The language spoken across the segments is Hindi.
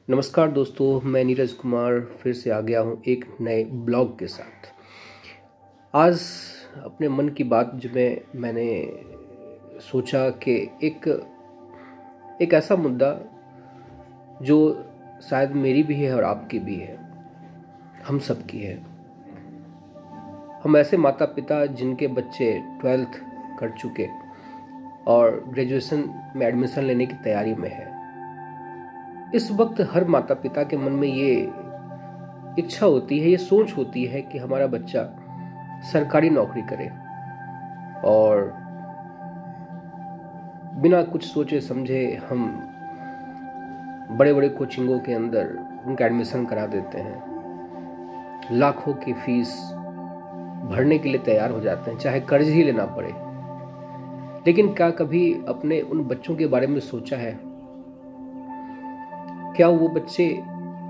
नमस्कार दोस्तों, मैं नीरज कुमार फिर से आ गया हूँ एक नए ब्लॉग के साथ। आज अपने मन की बात जो मैंने सोचा कि एक ऐसा मुद्दा जो शायद मेरी भी है और आपकी भी है, हम सब की है। हम ऐसे माता पिता जिनके बच्चे 12th कर चुके और ग्रेजुएशन में एडमिशन लेने की तैयारी में है। इस वक्त हर माता पिता के मन में ये इच्छा होती है, ये सोच होती है कि हमारा बच्चा सरकारी नौकरी करे और बिना कुछ सोचे समझे हम बड़े बड़े कोचिंगों के अंदर उनका एडमिशन करा देते हैं। लाखों की फीस भरने के लिए तैयार हो जाते हैं, चाहे कर्ज ही लेना पड़े। लेकिन क्या कभी अपने उन बच्चों के बारे में सोचा है? क्या वो बच्चे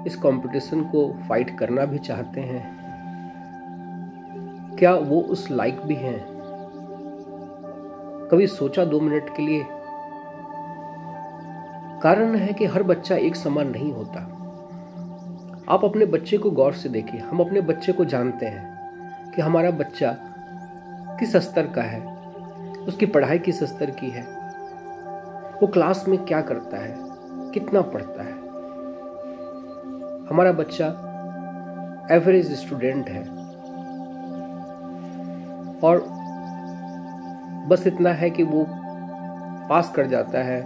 इस कंपटीशन को फाइट करना भी चाहते हैं? क्या वो उस लायक भी हैं? कभी सोचा 2 मिनट के लिए? कारण है कि हर बच्चा एक समान नहीं होता। आप अपने बच्चे को गौर से देखिए। हम अपने बच्चे को जानते हैं कि हमारा बच्चा किस स्तर का है, उसकी पढ़ाई किस स्तर की है, वो क्लास में क्या करता है, कितना पढ़ता है। हमारा बच्चा एवरेज स्टूडेंट है और बस इतना है कि वो पास कर जाता है,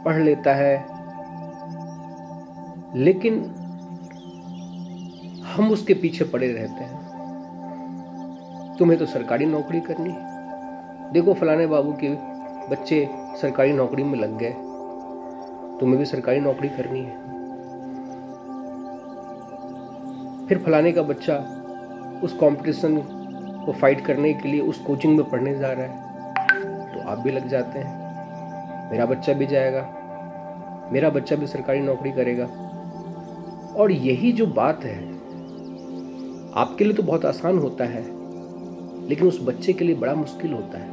पढ़ लेता है। लेकिन हम उसके पीछे पड़े रहते हैं। तुम्हें तो सरकारी नौकरी करनी है, देखो फलाने बाबू के बच्चे सरकारी नौकरी में लग गए, तुम्हें भी सरकारी नौकरी करनी है। फिर फलाने का बच्चा उस कंपटीशन को फाइट करने के लिए उस कोचिंग में पढ़ने जा रहा है, तो आप भी लग जाते हैं, मेरा बच्चा भी जाएगा, मेरा बच्चा भी सरकारी नौकरी करेगा। और यही जो बात है, आपके लिए तो बहुत आसान होता है, लेकिन उस बच्चे के लिए बड़ा मुश्किल होता है।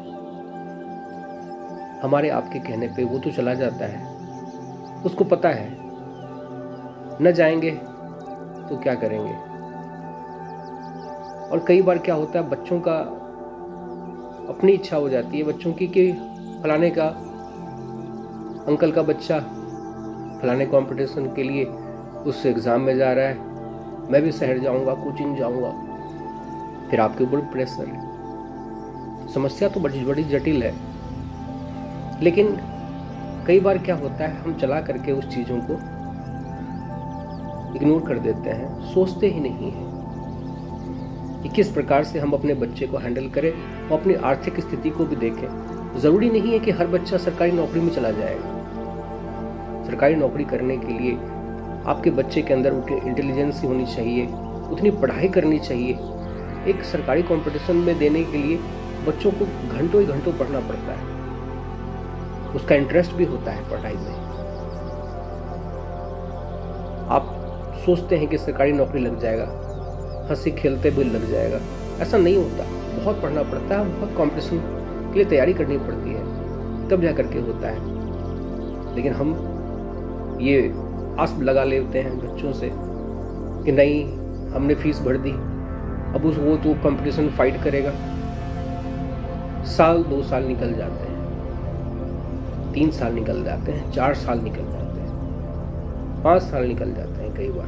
हमारे आपके कहने पे वो तो चला जाता है, उसको पता है न जाएंगे तो क्या करेंगे। और कई बार क्या होता है, बच्चों का अपनी इच्छा हो जाती है बच्चों की कि फलाने का अंकल का बच्चा फलाने कंपटीशन के लिए उस एग्ज़ाम में जा रहा है, मैं भी शहर जाऊंगा, कोचिंग जाऊंगा। फिर आपके ऊपर प्रेशर है। समस्या तो बड़ी जटिल है, लेकिन कई बार क्या होता है, हम चला करके उस चीज़ों को इग्नोर कर देते हैं, सोचते ही नहीं हैं कि किस प्रकार से हम अपने बच्चे को हैंडल करें और अपनी आर्थिक स्थिति को भी देखें। ज़रूरी नहीं है कि हर बच्चा सरकारी नौकरी में चला जाएगा। सरकारी नौकरी करने के लिए आपके बच्चे के अंदर उतनी इंटेलिजेंस होनी चाहिए, उतनी पढ़ाई करनी चाहिए। एक सरकारी कंपटीशन में देने के लिए बच्चों को घंटों ही घंटों पढ़ना पड़ता है, उसका इंटरेस्ट भी होता है पढ़ाई में। आप सोचते हैं कि सरकारी नौकरी लग जाएगा, हंसी खेलते भी लग जाएगा, ऐसा नहीं होता। बहुत पढ़ना पड़ता है, बहुत कंपटीशन के लिए तैयारी करनी पड़ती है, तब जा करके होता है। लेकिन हम ये आस लगा लेते हैं बच्चों से कि नहीं, हमने फीस भर दी, अब वो तो कंपटीशन फाइट करेगा। साल 2 साल निकल जाते हैं, 3 साल निकल जाते हैं, 4 साल निकल जाते हैं, 5 साल निकल जाते हैं। कई बार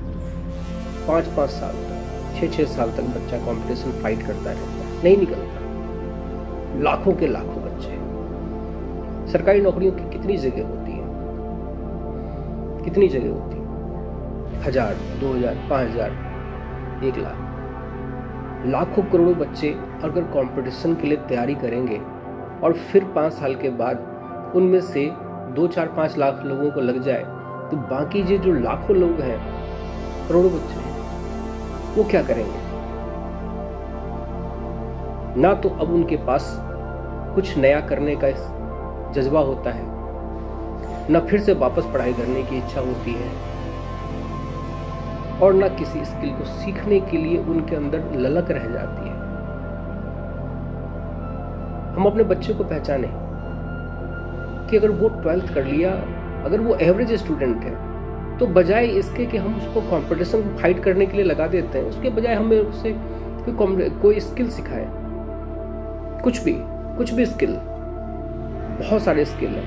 5-5 साल तक, 6-6 साल तक बच्चा कंपटीशन फाइट करता रहता है, नहीं निकलता। लाखों के लाखों बच्चे। सरकारी नौकरियों की कितनी जगह होती है, कितनी जगह होती है? 1000, 2000, 5000, 1 लाख। लाखों करोड़ों बच्चे अगर कंपटीशन के लिए तैयारी करेंगे और फिर 5 साल के बाद उनमें से 2, 4, 5 लाख लोगों को लग जाए, तो बाकी जो लाखों लोग हैं, करोड़ों बच्चे हैं, वो क्या करेंगे? ना तो अब उनके पास कुछ नया करने का जज्बा होता है, ना फिर से वापस पढ़ाई करने की इच्छा होती है, और ना किसी स्किल को सीखने के लिए उनके अंदर ललक रह जाती है। हम अपने बच्चे को पहचाने कि अगर वो 12th कर लिया, अगर वो एवरेज स्टूडेंट है, तो बजाय इसके कि हम उसको कंपटीशन को फाइट करने के लिए लगा देते हैं, उसके बजाय हमें उससे कोई स्किल सिखाए। कुछ भी स्किल, बहुत सारे स्किल हैं,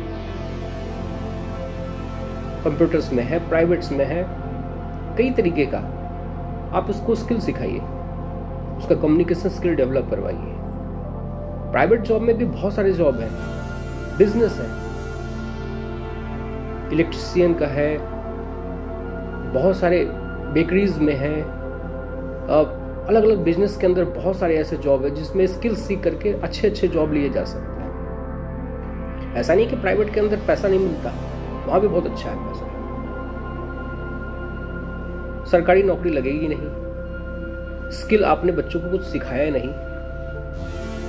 कंप्यूटर्स में है, प्राइवेट्स में है, कई तरीके का। आप उसको स्किल सिखाइए, उसका कम्युनिकेशन स्किल डेवलप करवाइए। प्राइवेट जॉब में भी बहुत सारे जॉब हैं, बिजनेस है, इलेक्ट्रिशियन का है, बहुत सारे बेकरीज में है, अलग अलग बिजनेस के अंदर बहुत सारे ऐसे जॉब है जिसमें स्किल सीख करके अच्छे जॉब लिए जा सकते हैं। ऐसा नहीं कि प्राइवेट के अंदर पैसा नहीं मिलता, वहां भी बहुत अच्छा है पैसा। सरकारी नौकरी लगेगी नहीं, स्किल आपने बच्चों को कुछ सिखाया नहीं,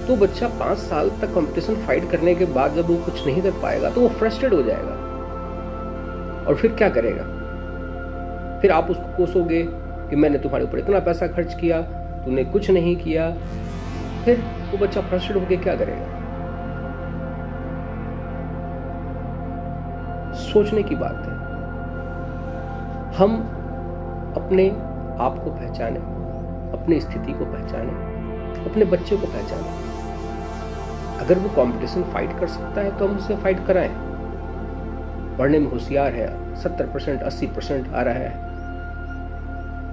तो बच्चा 5 साल तक कंपटीशन फाइट करने के बाद जब वो कुछ नहीं कर पाएगा तो वो फ्रस्ट्रेट हो जाएगा। और फिर क्या करेगा? फिर आप उसको कोसोगे कि मैंने तुम्हारे ऊपर इतना पैसा खर्च किया, तूने कुछ नहीं किया। फिर वो बच्चा फ्रस्ट्रेट होकर क्या करेगा? सोचने की बात है। हम अपने आप को पहचाने, अपनी स्थिति को पहचाने, अपने बच्चे को पहचाने। अगर वो कंपटीशन फाइट कर सकता है तो हम उससे फाइट कराएं। पढ़ने में होशियार है, 70% 80% आ रहा है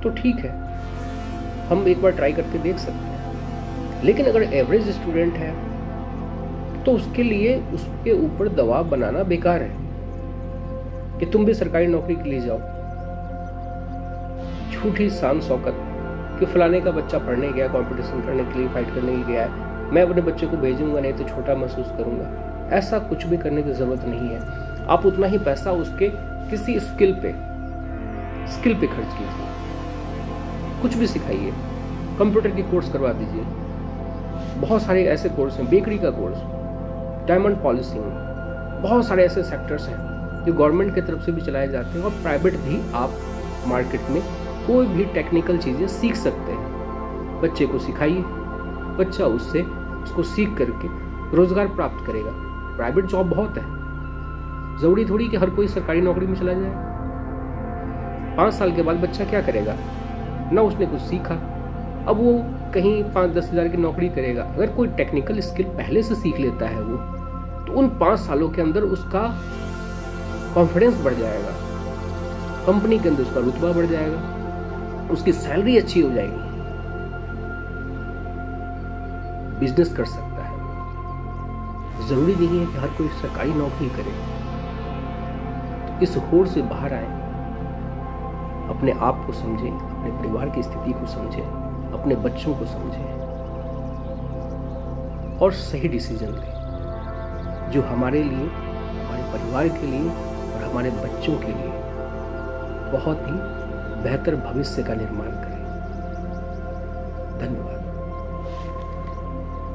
तो ठीक है, हम एक बार ट्राई करके देख सकते हैं। लेकिन अगर एवरेज स्टूडेंट है तो उसके लिए उसके ऊपर दबाव बनाना बेकार है कि तुम भी सरकारी नौकरी के लिए जाओ। झूठी शान शौकत कि फलाने का बच्चा पढ़ने गया, कंपटीशन करने के लिए, फाइट करने के लिए गया है, मैं अपने बच्चे को भेजूंगा नहीं तो छोटा महसूस करूंगा। ऐसा कुछ भी करने की जरूरत नहीं है। आप उतना ही पैसा उसके किसी स्किल पे खर्च कीजिए, कुछ भी सिखाइए, कंप्यूटर की कोर्स करवा दीजिए। बहुत सारे ऐसे कोर्स हैं, बेकरी का कोर्स, डायमंड पॉलिशिंग, बहुत सारे ऐसे सेक्टर्स हैं जो गवर्नमेंट की तरफ से भी चलाए जाते हैं और प्राइवेट भी। आप मार्केट में कोई भी टेक्निकल चीजें सीख सकते हैं, बच्चे को सिखाइए, बच्चा उसको सीख करके रोजगार प्राप्त करेगा। प्राइवेट जॉब बहुत है, जरूरी थोड़ी कि हर कोई सरकारी नौकरी में चला जाए। 5 साल के बाद बच्चा क्या करेगा? ना उसने कुछ सीखा, अब वो कहीं 5-10 हज़ार की नौकरी करेगा। अगर कोई टेक्निकल स्किल पहले से सीख लेता है वो, तो उन 5 सालों के अंदर उसका कॉन्फिडेंस बढ़ जाएगा, कंपनी के अंदर उसका रुतबा बढ़ जाएगा, उसकी सैलरी अच्छी हो जाएगी, बिजनेस कर सकता है। जरूरी नहीं है कि हर कोई सरकारी नौकरी करे। तो इस होड़ से बाहर आए, अपने आप को समझें, अपने परिवार की स्थिति को समझें, अपने बच्चों को समझें और सही डिसीजन लें जो हमारे लिए, हमारे परिवार के लिए और हमारे बच्चों के लिए बहुत ही बेहतर भविष्य का निर्माण करें। धन्यवाद।